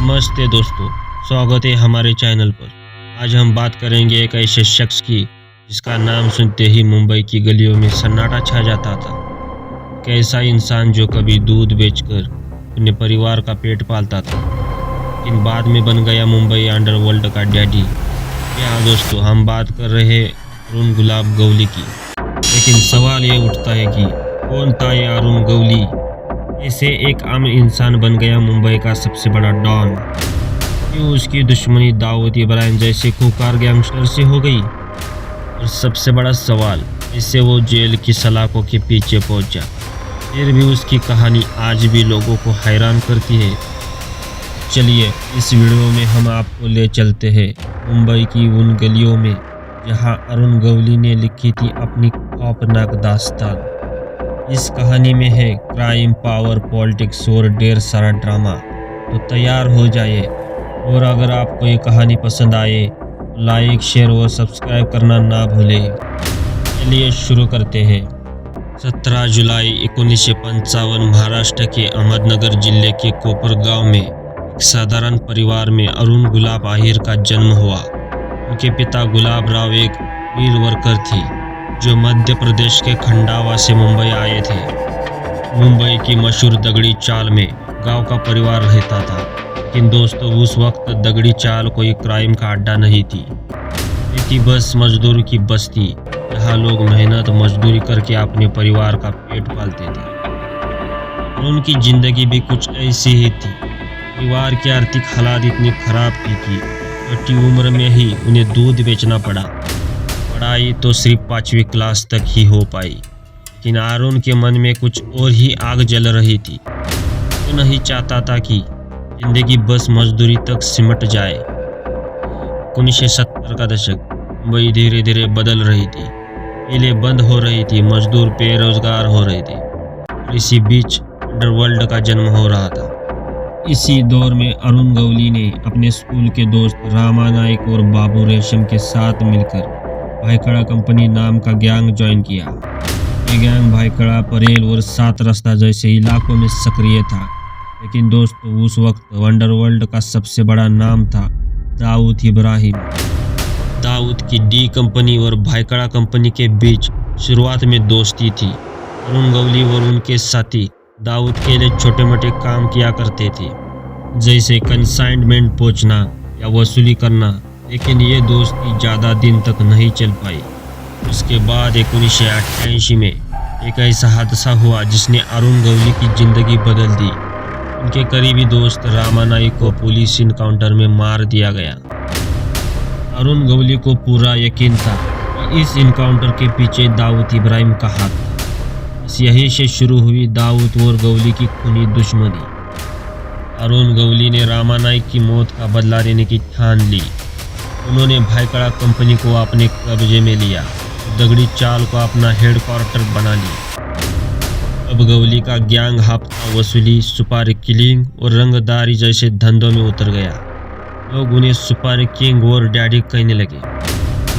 नमस्ते दोस्तों, स्वागत है हमारे चैनल पर। आज हम बात करेंगे एक ऐसे शख्स की जिसका नाम सुनते ही मुंबई की गलियों में सन्नाटा छा जाता था। कैसा इंसान जो कभी दूध बेचकर अपने परिवार का पेट पालता था, लेकिन बाद में बन गया मुंबई अंडरवर्ल्ड का डैडी। हाँ दोस्तों, हम बात कर रहे हैं अरुण गुलाब गवली की। लेकिन सवाल ये उठता है कि कौन था ये अरुण गवली? ऐसे एक आम इंसान बन गया मुंबई का सबसे बड़ा डॉन। क्यों उसकी दुश्मनी दाऊद इब्राहिम जैसे खूंखार गैंगस्टर से हो गई? और सबसे बड़ा सवाल, इससे वो जेल की सलाखों के पीछे पहुंचा। फिर भी उसकी कहानी आज भी लोगों को हैरान करती है। चलिए इस वीडियो में हम आपको ले चलते हैं मुंबई की उन गलियों में जहां अरुण गवली ने लिखी थी अपनी खौफनाक दास्तान। इस कहानी में है क्राइम, पावर, पॉलिटिक्स और ढेर सारा ड्रामा। तो तैयार हो जाइए। और अगर आपको ये कहानी पसंद आए तो लाइक, शेयर और सब्सक्राइब करना ना भूलें। चलिए शुरू करते हैं। 17 जुलाई 1955 महाराष्ट्र के अहमदनगर जिले के कोपरगांव में एक साधारण परिवार में अरुण गुलाब आहिर का जन्म हुआ। उनके पिता गुलाब राव एक वीर वर्कर थी जो मध्य प्रदेश के खंडावा से मुंबई आए थे। मुंबई की मशहूर दगड़ी चाल में गांव का परिवार रहता था। लेकिन दोस्तों, उस वक्त दगड़ी चाल कोई क्राइम का अड्डा नहीं थी। ये थी बस मजदूर की बस्ती, जहां लोग मेहनत मजदूरी करके अपने परिवार का पेट पालते थे। और उनकी जिंदगी भी कुछ ऐसी ही थी। परिवार की आर्थिक हालात इतनी खराब थी कि छोटी उम्र में ही उन्हें दूध बेचना पड़ा। पढ़ाई तो सिर्फ 5वीं क्लास तक ही हो पाई। लेकिन अरुण के मन में कुछ और ही आग जल रही थी। वो नहीं चाहता था कि जिंदगी बस मजदूरी तक सिमट जाए। 1970 का दशक, मुंबई धीरे धीरे बदल रही थी। मिलें बंद हो रही थी, मजदूर बेरोजगार हो रहे थे। और इसी बीच अंडरवर्ल्ड का जन्म हो रहा था। इसी दौर में अरुण गवली ने अपने स्कूल के दोस्त रामा नाइक और बाबू रेशम के साथ मिलकर भाईखड़ा कंपनी नाम का गैंग ज्वाइन किया। ये गैंग भाईखड़ा, परेल और 7 रास्ता जैसे इलाकों में सक्रिय था। लेकिन दोस्तों, उस वक्त अंडरवर्ल्ड का सबसे बड़ा नाम था दाऊद इब्राहिम। दाऊद की डी कंपनी और भाईखड़ा कंपनी के बीच शुरुआत में दोस्ती थी। अरुण गवली और उनके साथी दाऊद के लिए छोटे मोटे काम किया करते थे, जैसे कंसाइनमेंट पहुंचना या वसूली करना। लेकिन ये दोस्ती ज़्यादा दिन तक नहीं चल पाई। उसके बाद 1988 में एक ऐसा हादसा हुआ जिसने अरुण गवली की ज़िंदगी बदल दी। उनके करीबी दोस्त रामा नाइक को पुलिस इनकाउंटर में मार दिया गया। अरुण गवली को पूरा यकीन था कि इस इनकाउंटर के पीछे दाऊद इब्राहिम का हाथ था। बस यहीं से शुरू हुई दाऊद और गवली की खूनी दुश्मनी। अरुण गवली ने रामा नाइक की मौत का बदला लेने की ठान ली। उन्होंने भाईखड़ा कंपनी को अपने कब्जे में लिया, दगड़ी चाल को अपना हेडक्वार्टर बना लिया। अब गवली का गैंग हफ्ता वसूली, सुपारी किलिंग और रंगदारी जैसे धंधों में उतर गया। लोग उन्हें सुपारी किंग और डैडी कहने लगे।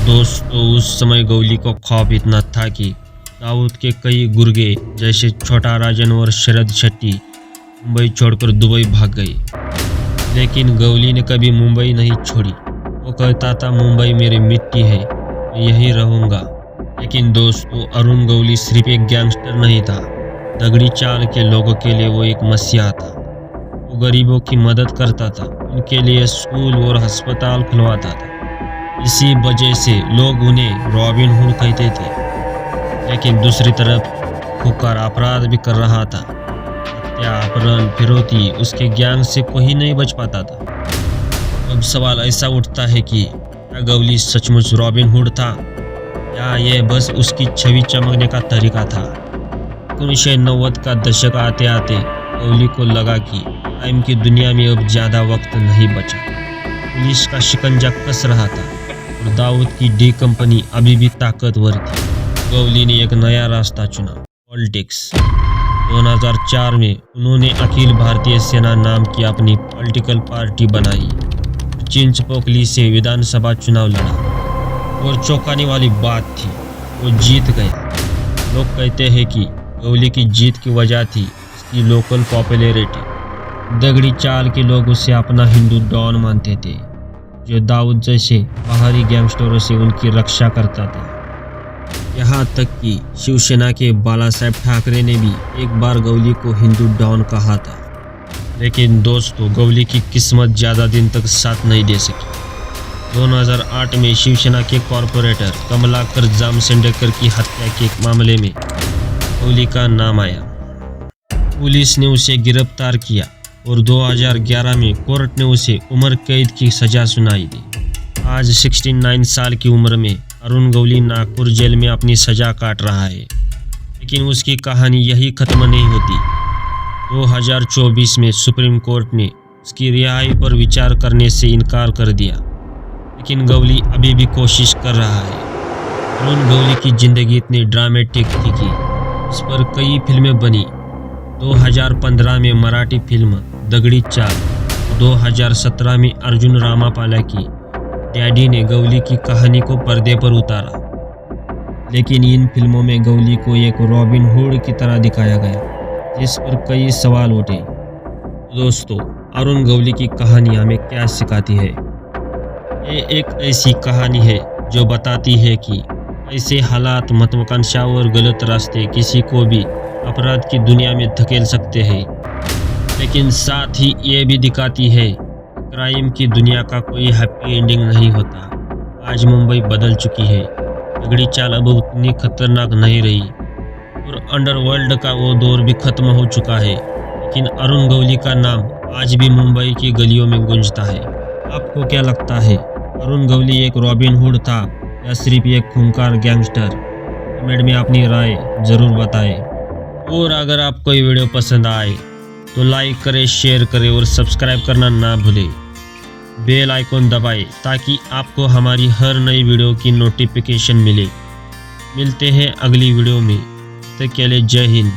दोस्तों, उस समय गवली को खौफ इतना था कि दाऊद के कई गुर्गे जैसे छोटा राजन और शरद शेट्टी मुंबई छोड़कर दुबई भाग गए। लेकिन गवली ने कभी मुंबई नहीं छोड़ी। वो कहता था, मुंबई मेरी मिट्टी है, मैं यहीं रहूँगा। लेकिन दोस्तों, अरुण गवली सिर्फ एक गैंगस्टर नहीं था। दगड़ी चाल के लोगों के लिए वो एक मसीहा था। वो गरीबों की मदद करता था, उनके लिए स्कूल और अस्पताल खुलवाता था। इसी वजह से लोग उन्हें रॉबिन हुड कहते थे। लेकिन दूसरी तरफ खूंखार अपराध भी कर रहा था। हत्या, अपहरण, फिरौती, उसके गैंग से कोई नहीं बच पाता था। अब सवाल ऐसा उठता है कि क्या गवली सचमुच रॉबिन हुड था या ये बस उसकी छवि चमकने का तरीका था? 1990 का दशक आते आते गवली को लगा कि क्राइम की दुनिया में अब ज़्यादा वक्त नहीं बचा। पुलिस का शिकंजा कस रहा था और दाऊद की डी कंपनी अभी भी ताकतवर थी। गवली ने एक नया रास्ता चुना, पॉलिटिक्स। 2004 में उन्होंने अखिल भारतीय सेना नाम की अपनी पॉलिटिकल पार्टी बनाई। चिंचपोकली से विधानसभा चुनाव लड़ा और चौंकाने वाली बात थी, वो जीत गया। लोग कहते हैं कि गवली की जीत की वजह थी इसकी लोकल पॉपुलैरिटी। दगड़ी चाल के लोग उसे अपना हिंदू डॉन मानते थे, जो दाऊद जैसे बाहरी गैंगस्टरों से उनकी रक्षा करता था। यहाँ तक कि शिवसेना के बालासाहेब ठाकरे ने भी एक बार गवली को हिंदू डॉन कहा था। लेकिन दोस्तों, गवली की किस्मत ज़्यादा दिन तक साथ नहीं दे सकी। 2008 में शिवसेना के कॉरपोरेटर कमलाकर जामसंडेकर की हत्या के मामले में गवली का नाम आया। पुलिस ने उसे गिरफ्तार किया और 2011 में कोर्ट ने उसे उम्र कैद की सजा सुनाई दी। आज 69 साल की उम्र में अरुण गवली नागपुर जेल में अपनी सजा काट रहा है। लेकिन उसकी कहानी यही खत्म नहीं होती। 2024 में सुप्रीम कोर्ट ने उसकी रिहाई पर विचार करने से इनकार कर दिया, लेकिन गवली अभी भी कोशिश कर रहा है। अरुण गवली की ज़िंदगी इतनी ड्रामेटिक थी कि इस पर कई फिल्में बनी। 2015 में मराठी फिल्म दगड़ी चाल, 2017 में अर्जुन रामापाला की डैडी ने गवली की कहानी को पर्दे पर उतारा। लेकिन इन फिल्मों में गवली को एक रॉबिन हुड की तरह दिखाया गया, जिस पर कई सवाल उठे। दोस्तों, अरुण गवली की कहानी हमें क्या सिखाती है? ये एक ऐसी कहानी है जो बताती है कि ऐसे हालात, महत्वाकांक्षा और गलत रास्ते किसी को भी अपराध की दुनिया में धकेल सकते हैं। लेकिन साथ ही ये भी दिखाती है क्राइम की दुनिया का कोई हैप्पी एंडिंग नहीं होता। आज मुंबई बदल चुकी है। दगड़ी चाल अब उतनी खतरनाक नहीं रही और अंडरवर्ल्ड का वो दौर भी खत्म हो चुका है। लेकिन अरुण गवली का नाम आज भी मुंबई की गलियों में गूंजता है। आपको क्या लगता है, अरुण गवली एक रॉबिन हुड था या सिर्फ एक खूंखार गैंगस्टर? कमेंट में अपनी राय ज़रूर बताएं। और अगर आपको ये वीडियो पसंद आए तो लाइक करें, शेयर करें और सब्सक्राइब करना ना भूलें। बेल आइकॉन दबाएं ताकि आपको हमारी हर नई वीडियो की नोटिफिकेशन मिले। मिलते हैं अगली वीडियो में। तब तक के लिए जय हिंद।